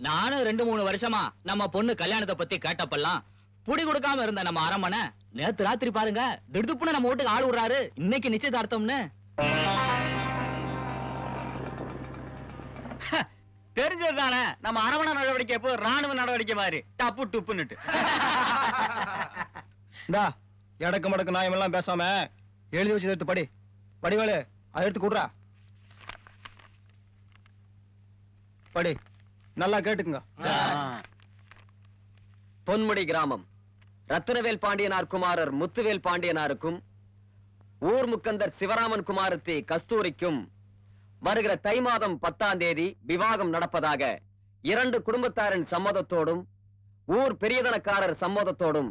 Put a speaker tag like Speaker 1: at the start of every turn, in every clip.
Speaker 1: நானும் 2-3 வருஷமா நம்ம பொண்ணு கல்யாணத்தை பத்தி கேட்டப்பெல்லாம் புடி கொடுக்காம இருந்த நம்ம அரமனை நேத்து ராத்திரி பாருங்க திடுப்புன்னு நம்ம வீட்டுக்கு ஆள் விடுறாரு. இன்னைக்கு நிச்சயதார்த்தம்னு தெரிஞ்சதுதானே. நம்ம அரமண நடவடிக்கை எப்போ ராணுவ நடவடிக்கை மாதிரி டப்பு டுப்புன்னுட்டு.
Speaker 2: இந்தா எடக்கு மடக்கு நாயம் எல்லாம் பேசாம எழுதி வச்சு எடுத்து படி. படிவேலு அதை எடுத்து கூடுறா. படி, நல்லா கேட்டுக்குங்க.
Speaker 3: பொன்முடி கிராமம் ரத்தினவேல் பாண்டியனார் குமாரர் முத்துவேல் பாண்டியனாருக்கும் ஊர் முக்கந்தர் சிவராமன் குமாரத்தி கஸ்தூரிக்கும் வருகிற தை மாதம் 10ஆம் தேதி விவாகம் நடப்பதாக 2 குடும்பத்தாரின் சம்மதத்தோடும் ஊர் பெரியதனக்காரர் சம்மதத்தோடும்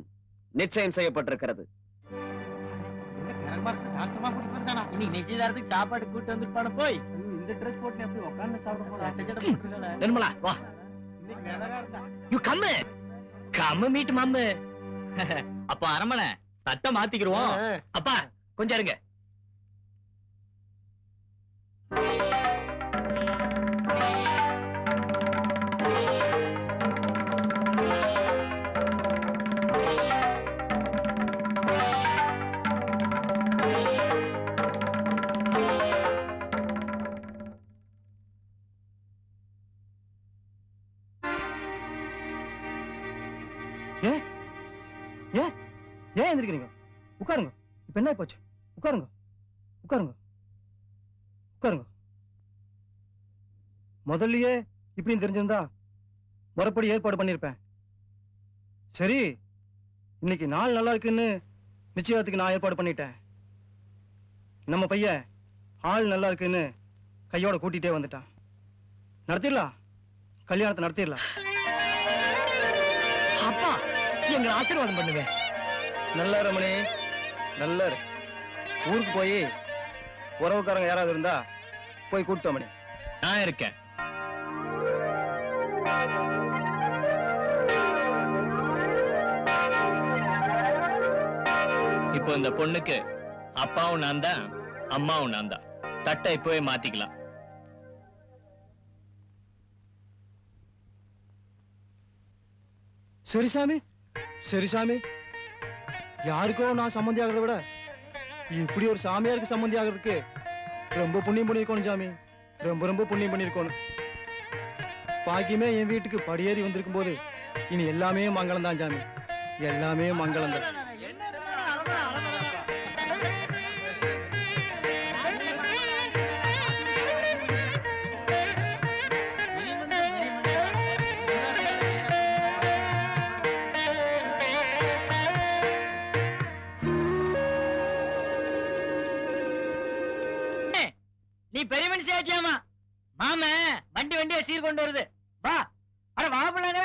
Speaker 3: நிச்சயம் செய்யப்பட்டிருக்கிறது.
Speaker 1: நிச்சயதார்த்தத்துக்கு சாப்பாடு கூட்டு வந்துருப்பான போய்
Speaker 2: இந்த ட்ரெஸ் போட்டு எப்படி உட்கார்ந்து சாப்பிட போறா?
Speaker 1: நிர்மலா வா. You come come meet Mammu. அப்ப அரமனை தட்ட மாத்திக்கிறோம். அப்பா கொஞ்சம் இருங்க.
Speaker 2: ஏன் எந்திரிக்கிறீங்க? உட்காருங்க. இப்ப என்ன போச்சு? உட்காருங்க, உட்காருங்க, உட்காருங்க. முதல்லயே இப்படின்னு தெரிஞ்சிருந்தா முறைப்படி ஏற்பாடு பண்ணிருப்பேன். சரி, இன்னைக்கு நாள் நல்லா இருக்குன்னு நிச்சயத்துக்கு நான் ஏற்பாடு பண்ணிட்டேன். நம்ம பையன் ஆள் நல்லா இருக்குன்னு கையோட கூட்டிட்டே வந்துட்டான். நடத்திடலாம், கல்யாணத்தை நடத்திடலாம்.
Speaker 1: அப்பா எங்களை ஆசீர்வாதம் பண்ணுங்க.
Speaker 2: நல்லா ரமணி, நல்லா ஊருக்கு போய் உறவுக்காரங்க யாராவது இருந்தா போய் கூப்பிட்டு மணி.
Speaker 1: நான் இருக்கேன். இப்போ இந்த பொண்ணுக்கு அப்பாவும் நான் தான், அம்மாவும் நான் தான். தட்டை இப்பவே மாத்திக்கலாம்.
Speaker 2: சரி சாமி, சரி சாமி. யாருக்கோ நான் சம்மந்தி ஆகிறத விட இப்படி ஒரு சாமியாருக்கு சம்மந்தி ஆகிறதுக்கு ரொம்ப புண்ணியம் பண்ணிருக்கணும் சாமி. ரொம்ப ரொம்ப புண்ணியம் பண்ணிருக்கணும். பாக்கியமே என் வீட்டுக்கு படியேறி வந்திருக்கும் போது இனி எல்லாமே மங்களம் தான் சாமி, எல்லாமே மங்களம் தான்.
Speaker 1: நீ பெரிய மனுஷி ஆச்சியாமா? மாம வண்டியா சீர் கொண்டு வருது. வா, அட வா பிள்ளைங்க.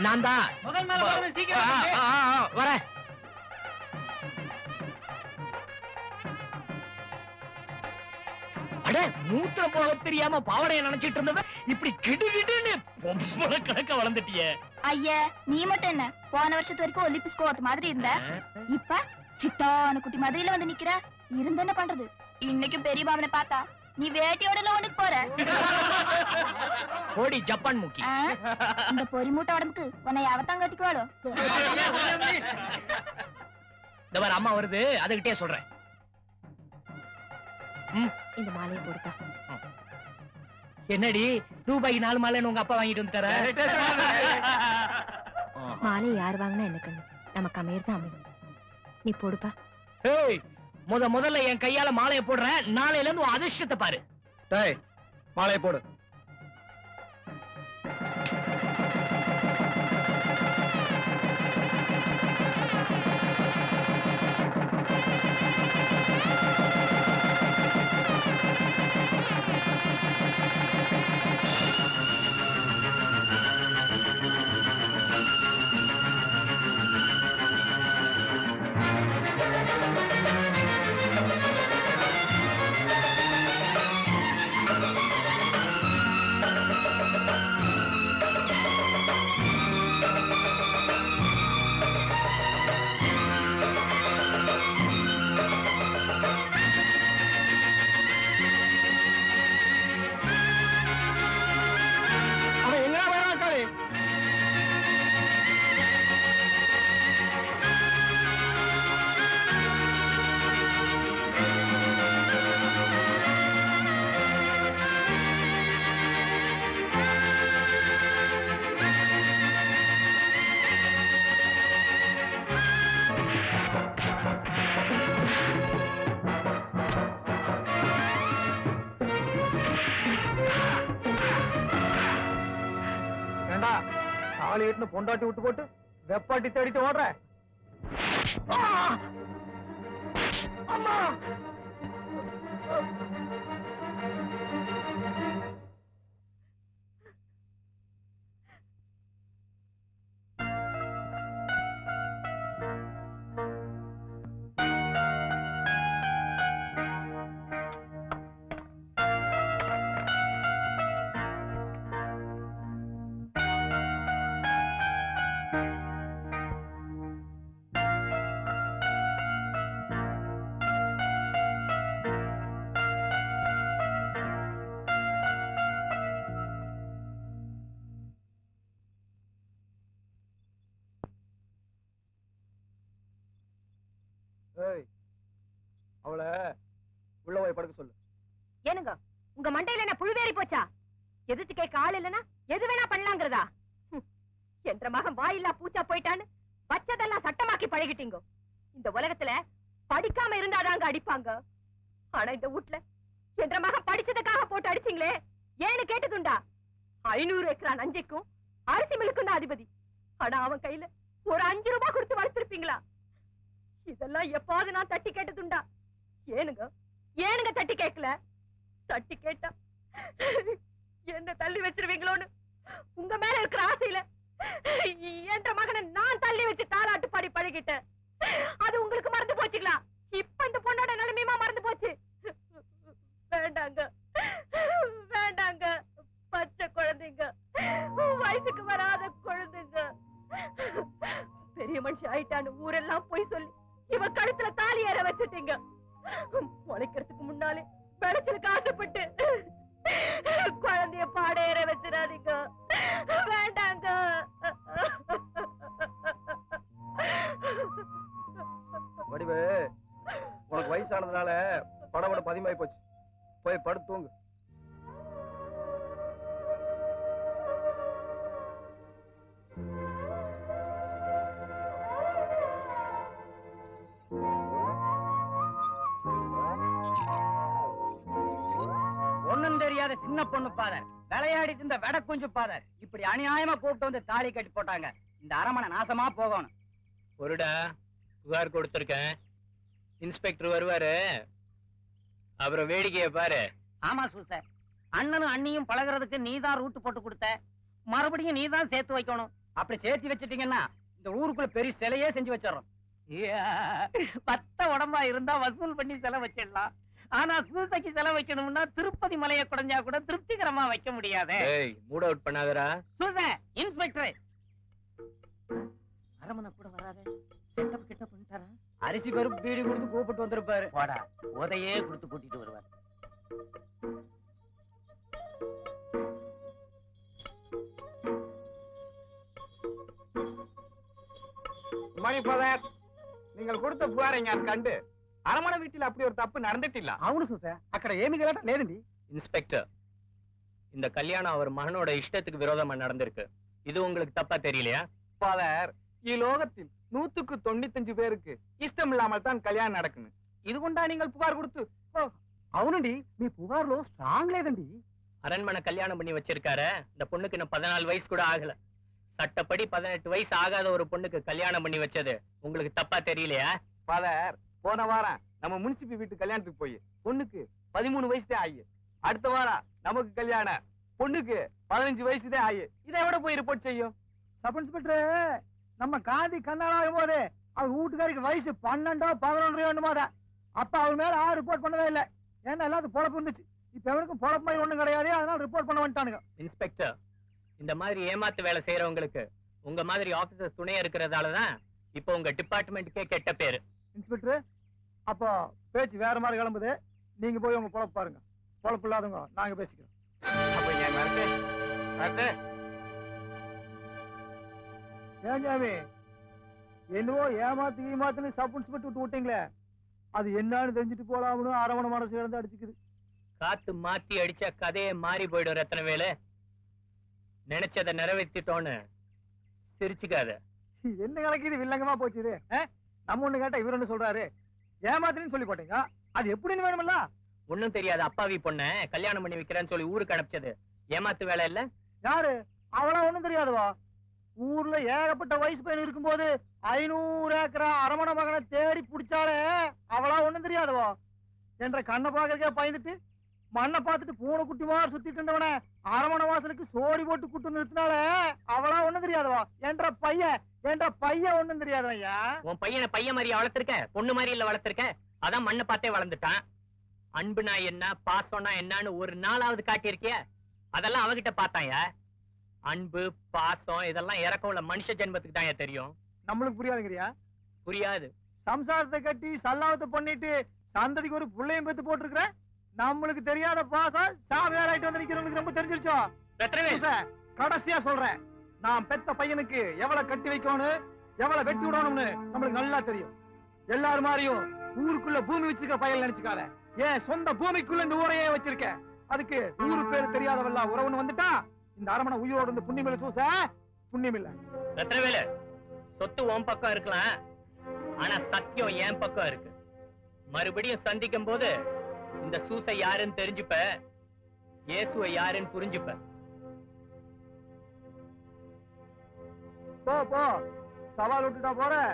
Speaker 1: நான் தான்
Speaker 4: முதல் மேல வரணும், சீக்கிரம்
Speaker 1: வரேன். அட மூத்திரம் போக தெரியாம பாவடைய நினைச்சிட்டு இருந்தவ இப்படி கிடுகிடுன்னு பொம்பளை கணக்க வளர்ந்துட்டியே.
Speaker 5: ஐயா நீ மட்டும் என்ன போன வருஷத்து வரைக்கும் ஒலிம்பிக்ஸ் கோவத்து மாதிரி இருந்த, இப்ப சித்தான குட்டி மாதிரில வந்து நிக்கிற. இருந்து என்ன பண்றது, இன்னைக்கும் பெரிய பாவனை பார்த்தா நீ வேட்டையோட ஒண்ணுக்கு போற.
Speaker 1: ஓடி ஜப்பான் மூக்கி.
Speaker 5: இந்த பொறி மூட்டை உடம்புக்கு உன்னை அவத்தான் கட்டிக்குவாளோ.
Speaker 1: இந்த மாதிரி அம்மா வருது, அதுகிட்டே சொல்றேன்.
Speaker 5: இந்த மாலையை போடுப்பா.
Speaker 1: என்னடி ரூபாய்க்கு 4 மாலைன்னு உங்க அப்பா வாங்கிட்டு வந்துட்டாரா?
Speaker 5: மாலையை யார் வாங்கினா என்ன கண்ணு, நமக்கு அமையர் தான் அமையும். நீ போடுப்பா.
Speaker 1: ஏய், முதல்ல என் கையால மாலையை போடுறேன். நாளையில இருந்து உன் அதிர்ஷ்டத்தை பாரு.
Speaker 2: டேய் மாலையை போடு. அவன் எங்கடா வரான் காளி? ஏண்டா காளி ஏட்டுன்னு பொண்டாட்டி விட்டு போட்டு வெப்பாட்டி தேடிட்டு ஓடுற?
Speaker 1: அம்மா
Speaker 2: ஏய் அவளை உள்ள போய் படுக்க சொல்லு.
Speaker 6: ஏனுங்க உங்க மண்டையில என்ன புழுவேறி போச்சா? எதிர்த்து கேட்க ஆள் இல்லனா எது வேணா பண்ணலாங்கிறதா? என்ற மகன் வாயில்லா பூச்சா போயிட்டான்னு வச்சதெல்லாம் சட்டமாக்கி பழகிட்டீங்க. இந்த உலகத்துல படிக்காம இருந்தாதாங்க அடிப்பாங்க. ஆனா இந்த வீட்டுல என்ற மகன் படிச்சதுக்காக போட்டு அடிச்சீங்களே, ஏன்னு கேட்டதுண்டா? 500 ஏக்கரா நஞ்சைக்கும் அரிசி மில்லுக்கும் தான் அதிபதி. ஆனா அவன் கையில ஒரு 5 ரூபாய் கொடுத்து வளர்த்திருப்பீங்களா? இதெல்லாம் எப்பாவது நான் தட்டி கேட்டதுண்டா? ஏனுங்க தட்டி கேட்கல? தட்டி கேட்டா என்ன தள்ளி வச்சிருவீங்களோன்னு உங்க மேல இருக்கிற ஆசையில என்ற மகனை நான் தள்ளி வச்சு தாலாட்டு பாடி பழகிட்டேன். அது உங்களுக்கு மறந்து போச்சுங்களா? இப்ப இந்த பொண்ணோட நிலைமையுமா மறந்து போச்சு? வேண்டாங்க வேண்டாங்க, பச்சை குழந்தைங்க, வயசுக்கு வராத குழந்தைங்க. பெரிய மனுஷன் ஆயிட்டான்னு ஊரெல்லாம் போய் சொல்லி இவ கழுத்துல தாலி ஏற வச்சுட்டீங்க. முளைக்கிறதுக்கு முன்னாலே விளைச்சலுக்கு ஆசைப்பட்டு குழந்தைய பாட ஏற வச்சிடாதீங்க. வேண்டாங்க.
Speaker 2: வடிவு உனக்கு வயசானதுனால படபட பதிமாயி போச்சு. போய் படுத்து தூங்கு.
Speaker 4: ஒண்ணும் தெரியாத சின்ன பொண்ணு பாதர், விளையாடிட்டு இந்த வெட குஞ்சு பாதர் இப்படி அநியாயமா கூப்பிட்டு வந்து தாலி கட்டி போட்டாங்க. இந்த அரமனை நாசமா போகணும்.
Speaker 1: ஒருடா புகார் கொடுத்திருக்கேன். இன்ஸ்பெக்டர் வருவாரு, அப்புறம் வேடிக்கைய பாரு.
Speaker 4: ஆமா சூச, அண்ணனும் அண்ணியும் பழகிறதுக்கு நீதான் ரூட்டு போட்டு கொடுத்த, மறுபடியும் நீதான் சேர்த்து வைக்கணும். அப்படி சேர்த்து வச்சிட்டீங்கன்னா இந்த ஊருக்குள்ள பெரிய சிலையே செஞ்சு வச்சிடறோம்.
Speaker 7: பத்த உடம்பா இருந்தா வசூல் பண்ணி செலவு வச்சிடலாம். ஆனா சூசைக்கு செலவு வைக்கணும்னா திருப்பதி மலையை குறைஞ்சா கூட திருப்திகரமா வைக்க முடியாது.
Speaker 3: மூட் அவுட் பண்ணாதடா.
Speaker 7: சூசை இன்ஸ்பெக்டர் அரமனை கூட வராது. செட்டப் கிட்ட பண்ணிட்டாரா?
Speaker 4: அரிசி பருப்பு பீடி கொடுத்து கூப்பிட்டு வந்திருப்பாரு.
Speaker 7: போடா, உதையே கொடுத்து கூட்டிட்டு வருவார்.
Speaker 8: மணி ஃபாதர், நீங்கள் கொடுத்த புகாரை நான் கண்டு அரமண வீட்டில் அப்படி ஒரு தப்பு நடந்துட்டில்ல.
Speaker 4: అవును సూస, అక్కడ ఏమీ గలట లేదండి.
Speaker 1: இன்ஸ்பெக்டர், இந்த கல்யாணம் அவர் மகனோட இஷ்டத்துக்கு விரோதமா நடந்திருக்கு. இது உங்களுக்கு தப்பா தெரியலையா?
Speaker 8: ஃபாதர், இலோகத்தில் 195 பேருக்கு இஷ்டம் இல்லாமல் தான் கல்யாணம் நடக்குது. இது கொண்டா நீங்கள் புகார் கொடுத்து?
Speaker 4: అవునండి, మీ పుగారులో స్ట్రాంగ్ లేదండి.
Speaker 1: அரண்மனை கல்யாணம் பண்ணி வச்சிருக்காரு. இந்த பொண்ணுக்கு இன்னும் 14 வயசு கூட ஆகல. சட்டப்படி 18 வயசு ஆகாத ஒரு பொண்ணுக்கு கல்யாணம் பண்ணி வச்சது உங்களுக்கு தப்பா தெரியலையா?
Speaker 8: ஃபாதர், போன வாரம் நம்ம முனிசிபி வீட்டு கல்யாணத்துக்கு போய் பொண்ணுக்கு 13 வயசுதே ஆயி. அடுத்த வாரம் நமக்கு கல்யாணம், பொண்ணுக்கு 15 வயசுதே ஆயி. இதை விட போய் ரிப்போர்ட் செய்யும்.
Speaker 4: சப் இன்ஸ்பெக்டர், நம்ம காந்தி கண்ணாளாகும் போது அவர் வீட்டுக்காரிக்கு வயசு 12 11 வேண்டுமாதா. அப்ப அவர் மேல யாரும் ரிப்போர்ட் பண்ணவே இல்லை. ஏன்னா எல்லாத்துக்கும் பொழப்பு இருந்துச்சு. இப்ப எவருக்கும் பொழப்பு மாதிரி ஒண்ணும் கிடையாது. அதனால ரிப்போர்ட் பண்ண வந்துட்டானுங்க.
Speaker 1: இன்ஸ்பெக்டர், இந்த மாதிரி ஏமாத்து வேலை செய்யறவங்களுக்கு உங்க மாதிரி ஆபீசர் துணையா இருக்கிறதாலதான் இப்ப உங்க டிபார்ட்மெண்ட்டுக்கே கெட்ட பேரு.
Speaker 4: இன்ஸ்பெக்டர், அப்போ பேச்சு வேற மாதிரி கிளம்புது. நீங்க போய் உங்க பொழப்பு பாருங்க. பொழப்பு இல்லாதவங்க நாங்க பேசிக்கிறோம்.
Speaker 8: அப்ப நான் வரட்டேன். வரட்டேன்.
Speaker 4: ஏன் ஜாமி, என்னவோ ஏமாத்துன்னு சப் இன்ஸ்பெக்டர் விட்டு விட்டீங்களே, அது என்னன்னு தெரிஞ்சுட்டு போலாம்னு அரவணை மனசு இழந்து அடிச்சுக்குது.
Speaker 1: காத்து மாத்தி அடிச்சா கதையே மாறி போயிடும். ரத்தன வேலை நினைச்சதை நிறைவேற்றிட்டோன்னு சிரிச்சுக்காத.
Speaker 4: என்ன கணக்கு இது வில்லங்கமா போச்சு இது. நம்ம ஒண்ணு கேட்டா இவர் ஒண்ணு சொல்றாரு. ஏமாத்துன்னு சொல்லி போட்டீங்க, அது எப்படின்னு வேணுமல்ல?
Speaker 1: ஒண்ணும் தெரியாது அப்பாவி பொண்ண கல்யாணம் பண்ணி வைக்கிறேன்னு சொல்லி ஊருக்கு அனுப்பிச்சது ஏமாத்து வேலை இல்ல?
Speaker 4: யாரு அவளா? ஒண்ணும் தெரியாதுவா. ஊர்ல ஏகப்பட்ட வயசு பையன் இருக்கும்போது 500 ஏக்கரா அரமண மகனை தேடி பிடிச்சாலே அவளா? ஒண்ணும் தெரியாதுவா. என்ற கண்ணை பாக்குறதுக்கே பயந்துட்டு மண்ணை பார்த்துட்டு பூனை குட்டி மாதிரி சுத்திட்டு இருந்தவன அரமண வாசலுக்கு சோடி போட்டு கூட்டு நிறுத்தினாலே அவளா? ஒண்ணும் தெரியாதுவா. என்ற பையன் ஒண்ணும் தெரியாது ஐயா.
Speaker 1: உன் பையனை பையன் மாதிரி வளர்த்திருக்க, பொண்ணு மாதிரி இல்ல வளர்த்திருக்க. அதான் மண்ணை பார்த்தே வளர்ந்துட்டான். அன்புனா என்ன, பாசம்னா என்னன்னு ஒரு நாளாவது காட்டியிருக்கிய? அதெல்லாம் அவகிட்ட பார்த்தாயா? அன்பு பாசம் இதெல்லாம் இறக்கம் உள்ள மனுஷ ஜென்மத்துக்கு தான் தெரியும்.
Speaker 4: நம்மளுக்கு புரியாதுங்கிறியா?
Speaker 1: புரியாது.
Speaker 4: சம்சாரத்தை கட்டி சல்லாவத்தை பண்ணிட்டு சந்ததிக்கு ஒரு புள்ளையும் பெத்து போட்டிருக்கிற நம்மளுக்கு தெரியாத பாசம் சாமியார் ஆயிட்டு வந்து நிக்கிறவங்களுக்கு ரொம்ப தெரிஞ்சிருச்சோ? கடைசியா சொல்றேன், நான் பெத்த பையனுக்கு எவ்வளவு கட்டி வைக்கணும், எவ்வளவு வெட்டி விடணும்னு நம்மளுக்கு நல்லா தெரியும். எல்லாரும் மாதிரியும் ஊருக்குள்ள பூமி வச்சிருக்க பையன் நினைச்சுக்காத. ஏன் சொந்த பூமிக்குள்ள இந்த ஊரையே வச்சிருக்க. அதுக்கு ஊரு பேரு தெரியாதவெல்லாம் உறவுன்னு வந்துட்டா இந்த அரமணை உயிரோடு இருந்து புண்ணியமில்ல சூச, புண்ணியமில்ல.
Speaker 1: ரத்னவேலு, சொத்து உன் பக்கம் இருக்கலாம், ஆனா சத்தியம் என் பக்கம் இருக்கு. மறுபடியும் சந்திக்கும் போது இந்த சூசை யாருன்னு தெரிஞ்சுப்ப, இயேசுவை யாருன்னு புரிஞ்சுப்ப.
Speaker 4: போ போ, சவால் விட்டுட்டா போற.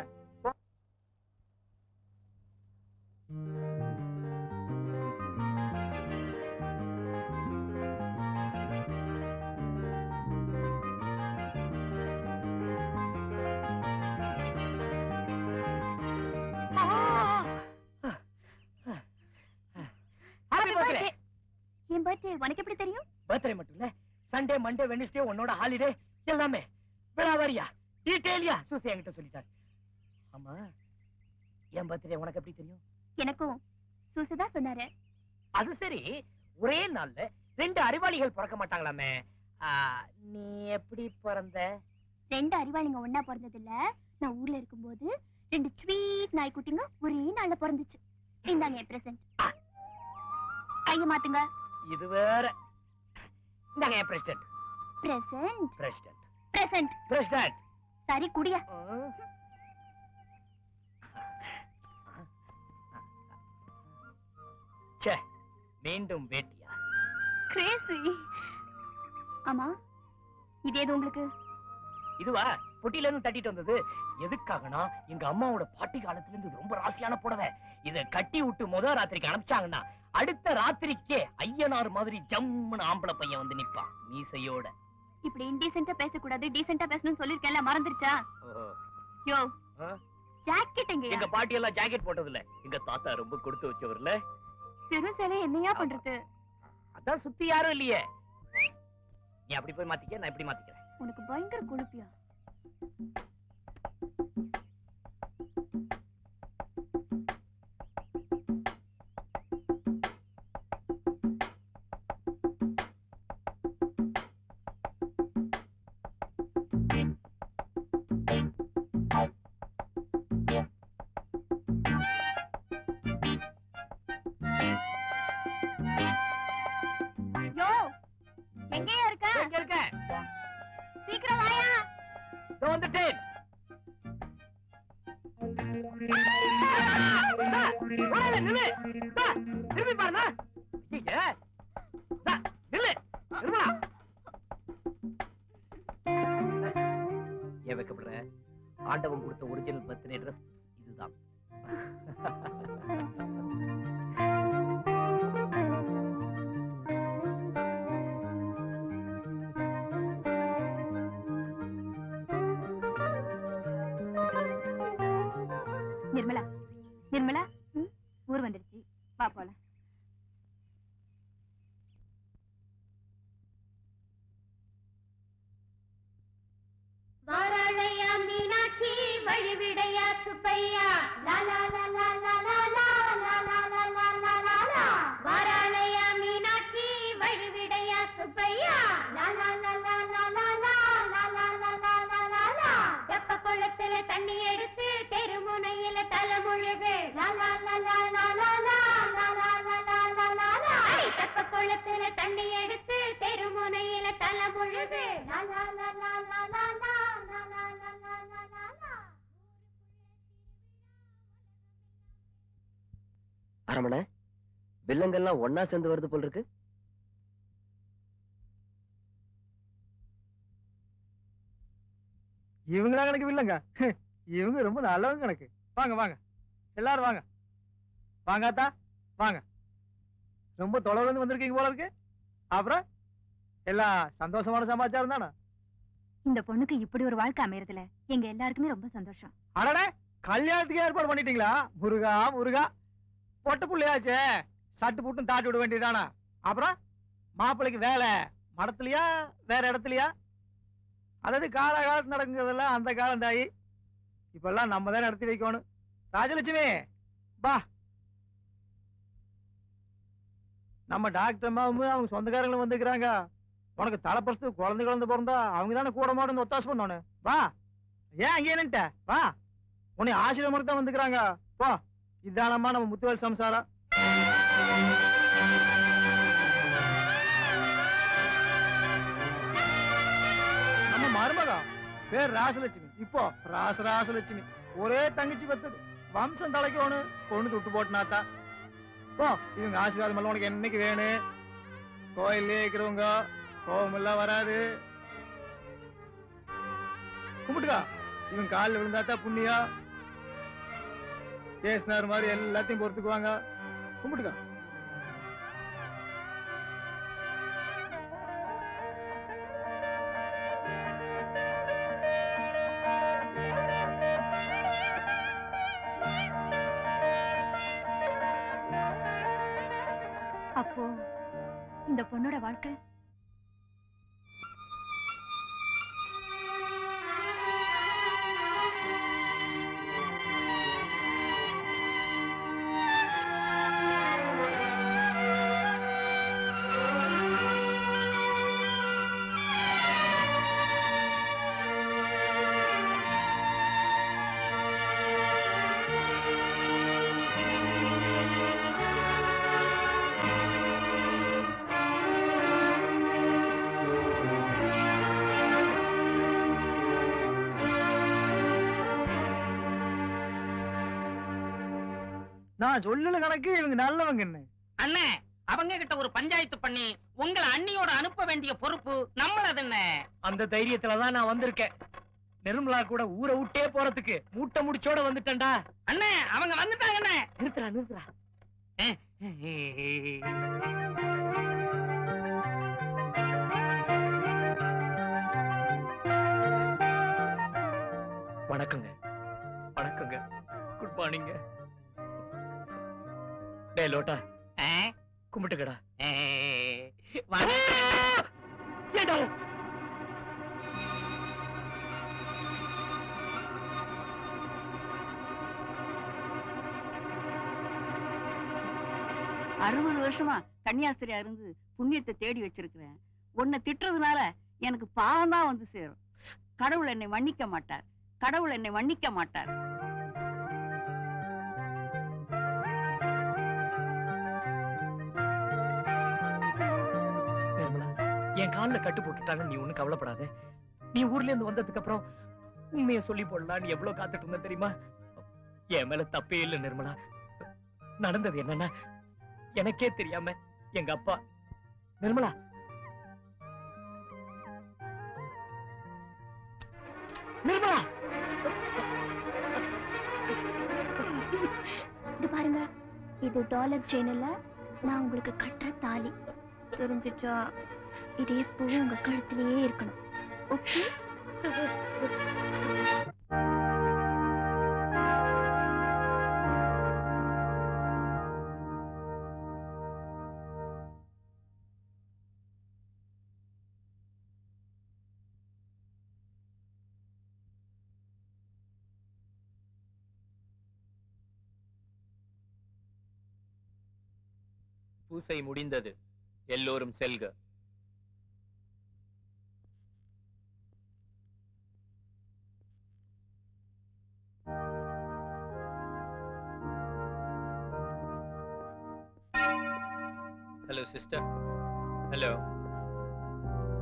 Speaker 5: என் பர்த்டே உனக்கு எப்படி தெரியும்?
Speaker 7: பர்த்டே மட்டும் இல்ல, சண்டே மண்டே வெட்னஸ்டே உன்னோட ஹாலிடே எல்லாமே விழாவாரியா டீடைலியா சூசி என்கிட்ட சொல்லிட்டாரு. ஆமா, என் பர்த்டே உனக்கு எப்படி தெரியும்?
Speaker 5: எனக்கும் சூசுதான் சொன்னாரு.
Speaker 7: அது சரி, ஒரே நாள்ல 2 அறிவாளிகள் பிறக்க மாட்டாங்களாமே. நீ எப்படி பிறந்த?
Speaker 5: 2 அறிவாளிங்க ஒன்னா பிறந்தது இல்ல. நான் ஊர்ல இருக்கும்போது 2 ஸ்வீட் நாய்க்குட்டிங்க ஒரே நாள்ல பிறந்துச்சு. இந்தாங்க என் பிரசன்ட். கைய மாத்துங்க.
Speaker 7: இது வேற. இந்தாங்க என் president.
Speaker 5: Present
Speaker 7: president
Speaker 5: present
Speaker 7: president.
Speaker 5: சரி குடியா.
Speaker 7: ச்சே, மீண்டும் வேட்டியா?
Speaker 5: கிரேசி. ஆமா, இது எது உங்களுக்கு?
Speaker 7: இதுவா? பொட்டில இருந்து தட்டிட்டு வந்தது. எதுக்காகனா, எங்க அம்மாவோட பாட்டி காலத்துல இருந்து ரொம்ப ராசியான புடவை. இத கட்டி விட்டு முதல் ராத்திரிக்கு அனுப்பிச்சாங்கன்னா அடுத்த ராத்திரிக்கே ஐயனார் மாதிரி ஜம்முன்னு ஆம்பளை பையன் வந்து நிப்பான் மீசையோட.
Speaker 5: இப்படி இன்டீசென்ட்டா பேசக்கூடாது, டீசென்ட்டா பேசணும்னு சொல்லிருக்கேன்ல, மறந்துருச்சா? யோ, ஜாக்கெட் எங்க?
Speaker 1: எங்க பாட்டி எல்லாம் ஜாக்கெட் போட்டது இல்ல. எங்க தாத்தா ரொம்ப கொடுத்து வச்சவர்ல.
Speaker 5: பெரும் சேலை என்னையா பண்றது?
Speaker 1: அதான் சுத்தி யாரும் இல்லையே. நீ அப்படி போய் மாத்திக்க, நான் இப்படி மாத்திக்கிறேன்.
Speaker 5: உனக்கு பயங்கர கொழுப்பியா? யோ, எங்கேயா இருக்க?
Speaker 1: எங்க இருக்க?
Speaker 5: சீக்கிரம் வாயா.
Speaker 1: இதோ வந்துட்டேன். ஓடாத, நில்லு. திரும்பி பாருண்ணா. ஐயே. நில்லு. நிர்மலா. ஏன் வைக்கப்படுற? ஆண்டவன் கொடுத்த ஒரிஜினல் பர்த்டே ட்ரெஸ் இதுதான்.
Speaker 5: நிர்மலா, நிர்மலா, ஊர் வந்துருச்சு, வா போலாம்.
Speaker 9: வாராளையா மீனாட்சி வழிவிடையா சுப்பையா லாலா லாலா லாலா லாலா லாலா லாலா லாலா வாராளையா மீனாட்சி வழிவிடையா சுப்பையா லாலா லாலா லாலா லாலா லாலா லாலா தெப்ப குளத்துல தண்ணி எடுத்து தெருமுனையில தலைமுழுகு லாலா லாலா லாலா லாலா லாலா லாலா தெப்ப குளத்துல தண்ணி எடுத்து தெருமுனையில தலைமுழுகு லாலா லாலா லாலா
Speaker 3: அரமண வில்லங்கள்லாம் ஒன்னா சேர்ந்து வருது போல் இருக்கு.
Speaker 4: இவங்களா கணக்கு இல்லைங்க, இவங்க ரொம்ப நல்லவங்க கணக்கு. வாங்க வாங்க எல்லாரும் வாங்க. வாங்காத்தா வாங்க. ரொம்ப தொலைவுல இருந்து வந்திருக்கீங்க போல இருக்கு. அப்புறம் எல்லாம் சந்தோஷமான சமாச்சாரம் தானே?
Speaker 5: இந்த பொண்ணுக்கு இப்படி ஒரு வாழ்க்கை அமையறதுல எங்க எல்லாருக்குமே ரொம்ப சந்தோஷம்.
Speaker 4: அடடே, கல்யாணத்துக்கு ஏற்பாடு பண்ணிட்டீங்களா? முருகா முருகா, பொட்ட புள்ளையாச்சே, சட்டு புட்டும் தாட்டி விட வேண்டியதானா? அப்புறம் மாப்பிள்ளைக்கு வேலை மடத்துலயா வேற இடத்துலயா? அதாவது காலகாலத்து நடக்குறதெல்லாம் அந்த காலம் தாயி. இப்பெல்லாம் நம்ம தான் நடத்தி வைக்கணும். ராஜலட்சுமி பா. நம்ம டாக்டர் அம்மாவும் அவங்க சொந்தக்காரங்களும் வந்துக்கிறாங்க. உனக்கு தலைப்பறிச்சு குழந்தை பிறந்தா அவங்க தானே கூட மாட்டு ஒத்தாசு பண்ணணும். வா, ஏன் அங்கே நின்ட்ட? வா, உன்னை ஆசீர்வாதம் தான் வந்துக்கிறாங்க. போ, இதானம்மா நம்ம முத்துவேல் சம்சாரம். நம்ம மருமகா பேர் ராசலட்சுமி. இப்போ ராசலட்சுமி ஒரே தங்கச்சி பத்தது. வம்சம் தலைக்கணும், பொண்ணு துட்டு போட்டுனாத்தா. போ, இவங்க ஆசீர்வாதம் எல்லாம் உனக்கு என்னைக்கு வேணும். கோயிலே இருக்கிறவங்க கோபம் எல்லாம் வராது. கும்பிட்டுக்கா, இவன் காலில் விழுந்தாத்தா புண்ணியா. பேசினார் மாதிரி எல்லாத்தையும் பொறுத்துக்குவாங்க. கும்பிட்டுக்கா.
Speaker 5: அப்போ இந்த பொண்ணோட வாழ்க்கை
Speaker 4: நான் சொல்லல கணக்கு இவங்க நல்லவங்கன்னு.
Speaker 7: அண்ணே, அவங்க கிட்ட ஒரு பஞ்சாயத்து பண்ணி உங்களை அண்ணியோட அனுப்ப வேண்டிய பொறுப்பு நம்மளது. என்ன அந்த தைரியத்துலதான் நான் வந்திருக்கேன். நிர்மலா கூட ஊரை விட்டே போறதுக்கு மூட்டை முடிச்சோட வந்துட்டேன்டா. அண்ணே, அவங்க வந்துட்டாங்க. நிறுத்துறா.
Speaker 1: வணக்கங்க. வணக்கங்க. Good morning. டேய் லோட்டா, கும்பிட்டுக்கடா. ஏடா
Speaker 10: வருஷமா கன்னியாஸ்திரியா இருந்து புண்ணியத்தை தேடி வச்சிருக்கிறேன். உன்னை திட்டுறதுனால எனக்கு பாவம் தான் வந்து சேரும். கடவுள் என்னை மன்னிக்க மாட்டார். கடவுள் என்னை மன்னிக்க மாட்டார்.
Speaker 1: என் காலில் கட்டு போட்டுட்டாங்க. நீ ஒண்ணு கவலைப்படாத. நீ ஊர்ல இருந்து வந்ததுக்கு அப்புறம் உண்மையை சொல்லி போடலாம். நீ எவ்வளவு காத்துட்டு இருந்த தெரியுமா? என் மேல தப்பே இல்லை நிர்மலா. நடந்தது என்னன்னா, எனக்கே தெரியாம எங்க அப்பா நிர்மலா நிர்மலா
Speaker 5: இது பாருங்க, இது டாலர் செயின் இல்ல, நான் உங்களுக்கு கட்டுற தாலி. தெரிஞ்சுச்சா? இது எப்பவும் உங்க கழுத்திலேயே இருக்கணும். ஓகே?
Speaker 1: பூசை முடிந்தது. எல்லோரும் செல்க. Hello, sister. Hello.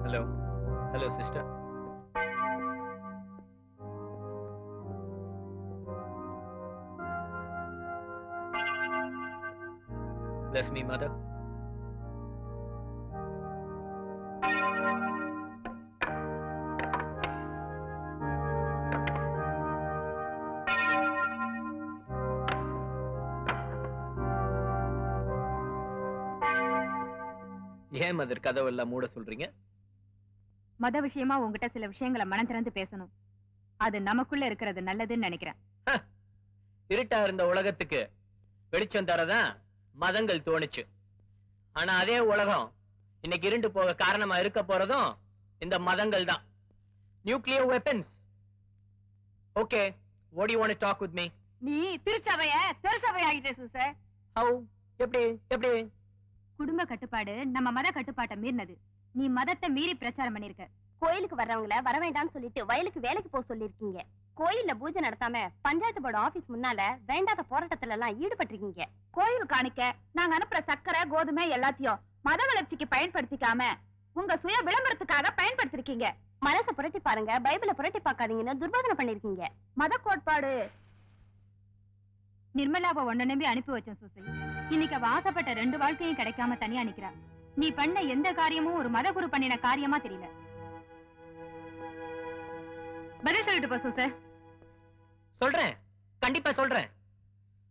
Speaker 1: Hello. Hello, sister. Bless me, mother. ஏன் மதர் கதவெல்லாம் மூட சொல்றீங்க?
Speaker 6: மத விஷயமா உங்ககிட்ட சில விஷயங்களை மனம் திறந்து பேசணும். அது நமக்குள்ள இருக்கிறது நல்லதுன்னு நினைக்கிறேன்.
Speaker 1: இருட்டா இருந்த உலகத்துக்கு வெளிச்சம் தரதான் மதங்கள் தோணுச்சு. ஆனா அதே உலகம் இன்னைக்கு இருண்டு போக காரணமா இருக்க போறதும் இந்த மதங்கள் தான். Nuclear weapons. Okay, what do you want to talk with me?
Speaker 10: நீ திருச்சபைய திருச்சபையாகிட்டே சூசை.
Speaker 1: How? எப்படி எப்படி?
Speaker 6: குடும்ப கட்டுப்பாடு நம்ம மத கட்டுப்பாட்டை மீறினது. நீ மதத்தை மீறி பிரச்சாரம் பண்ணிருக்க.
Speaker 5: கோயிலுக்கு வர்றவங்கள வர வேண்டாம்னு சொல்லிட்டு வயலுக்கு வேலைக்கு போக சொல்லிருக்கீங்க. கோயில்ல பூஜை நடத்தாம பஞ்சாயத்து போர்டு ஆபீஸ் முன்னால வேண்டாத போராட்டத்துல எல்லாம் ஈடுபட்டிருக்கீங்க. கோயில் காணிக்க நாங்க அனுப்புற சக்கரை கோதுமை எல்லாத்தையும் மத வளர்ச்சிக்கு பயன்படுத்திக்காம உங்க சுய விளம்பரத்துக்காக பயன்படுத்திருக்கீங்க. மனசை புரட்டி பாருங்க, பைபிளை புரட்டி பார்க்காதீங்கன்னு துர்பாதனை பண்ணிருக்கீங்க. மத கோட்பாடு.
Speaker 6: நிர்மலாவை ஒன்ன நம்பி அனுப்பி வச்சேன் சூசை. இன்னைக்கு அவ ஆசைப்பட்ட 2 வாழ்க்கையும் கிடைக்காம தனியா நிக்கிறா. நீ பண்ண எந்த காரியமும் ஒரு மத குரு பண்ணின காரியமா தெரியல. பதில் சொல்லிட்டு போ சூசை.
Speaker 1: சொல்றேன், கண்டிப்பா சொல்றேன்.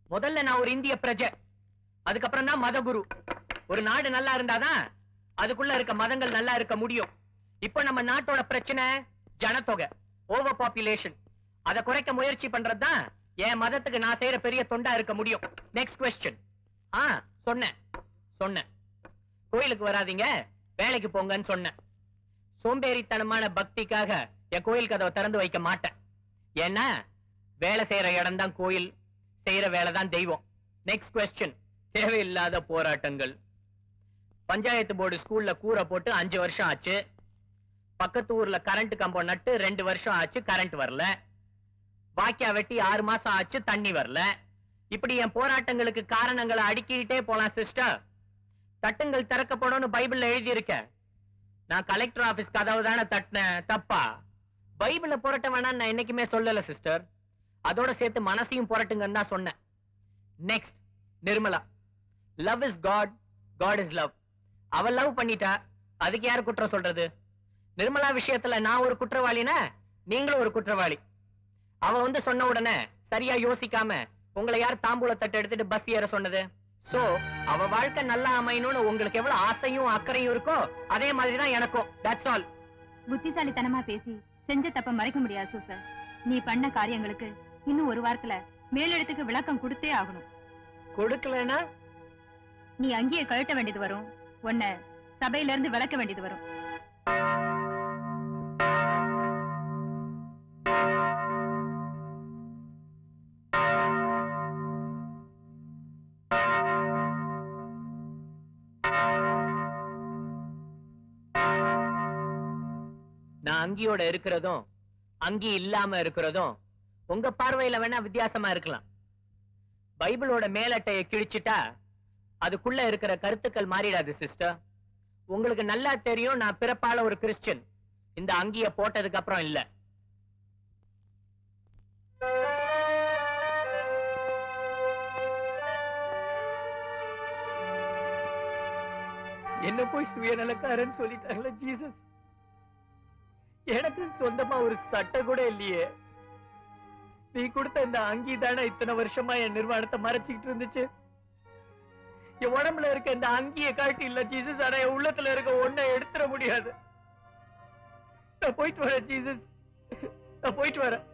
Speaker 1: முதல்ல நான் ஒரு இந்திய பிரஜை, அதுக்கப்புறம் தான் மத குரு. ஒரு நாடு நல்லா இருந்தாதான் அதுக்குள்ள இருக்க மதங்கள் நல்லா இருக்க முடியும். இப்ப நம்ம நாட்டோட பிரச்சனை ஜனத்தொகை, ஓவர் பாப்புலேஷன். அதை குறைக்க முயற்சி பண்றதுதான் என் மதத்துக்கு நான் செய்யற பெரிய தொண்டா இருக்க முடியும். Next question. சொன்னேன் கோயிலுக்கு வராதீங்க, வேலைக்கு போங்கன்னு சொன்னேன். சோம்பேறித்தனமான பக்திக்காக என் கோயில் கதவை திறந்து வைக்க மாட்டேன். ஏன்னா வேலை செய்யற இடம் தான் கோயில், செய்யற வேலை தான் தெய்வம். Next question. தேவையில்லாத போராட்டங்கள். பஞ்சாயத்து போர்டு ஸ்கூல்ல கூரை போட்டு 5 வருஷம் ஆச்சு. பக்கத்து ஊர்ல கரண்ட் கம்பம் நட்டு 2 வருஷம் ஆச்சு, கரண்ட் வரல. வாக்கியா வெட்டி 6 மாசம் ஆச்சு, தண்ணி வரல. இப்படி என் போராட்டங்களுக்கு காரணங்களை அடுக்கிட்டே போலாம் சிஸ்டர். தட்டுங்கள் திறக்கப்படும் பைபிள்ல எழுதி இருக்க. நான் கலெக்டர் ஆபீஸ் கதவு தானே தட்டினேன், தப்பா? பைபிள்ல புரட்ட வேணாம் நான் என்னைக்குமே சொல்லல சிஸ்டர். அதோட சேர்த்து மனசையும் புரட்டுங்கன்னு தான் சொன்னேன். Next, Nirmala. Love is God, God is love. அவ லவ் பண்ணிட்டா, அதுக்கு யாரு குற்றம் சொல்றது? நிர்மலா விஷயத்துல நான் ஒரு குற்றவாளினா நீங்களும் ஒரு குற்றவாளி. அவ வந்து சொன்ன உடனே சரியா யோசிக்காம உங்களை யார் தாம்பூல தட்டு எடுத்துட்டு பஸ் ஏற சொன்னது? சோ அவ வாழ்க்கை நல்லா அமையணும்னு உங்களுக்கு எவ்வளவு ஆசையும் அக்கறையும் இருக்கோ அதே மாதிரிதான் எனக்கும். That's all.
Speaker 6: புத்திசாலித்தனமா பேசி செஞ்ச தப்ப மறைக்க முடியாது சூசை. நீ பண்ண காரியங்களுக்கு இன்னும் ஒரு வாரத்துல மேலிடத்துக்கு விளக்கம் கொடுத்தே ஆகணும்.
Speaker 1: கொடுக்கலனா
Speaker 6: நீ அங்கேயே கழட்ட வேண்டியது வரும். உன்னை சபையில இருந்து விளக்க வேண்டியது வரும்.
Speaker 1: நான் அங்கியோட இருக்கிறதும் அங்கி இல்லாம இருக்கிறதும் உங்க பார்வையில வேணா வித்தியாசமா இருக்கலாம். பைபிளோட மேலட்டையை கிழிச்சிட்டா அதுக்குள்ள இருக்கிற கருத்துக்கள் மாறிடாது சிஸ்டர். உங்களுக்கு நல்லா தெரியும் நான் பிறப்பால ஒரு கிறிஸ்டியன். இந்த அங்கிய போட்டதுக்கு அப்புறம் இல்ல. என்ன போய் சுயநலக்காரன்னு சொல்லிட்டாங்களா ஜீசஸ்? எனக்கு சொந்தமா ஒரு சட்டை கூட இல்லையே. நீ கொடுத்த இந்த அங்கி தானே இத்தனை வருஷமா என் நிர்வாணத்தை மறைச்சிக்கிட்டு இருந்துச்சு. என் உடம்புல இருக்க இந்த அங்கியை காட்டி இல்ல ஜீசஸ், ஆனா என் உள்ளத்துல இருக்க ஒன்ன எடுத்துட முடியாது. நான் போயிட்டு வரேன் ஜீசஸ், நான் போயிட்டு வரேன்.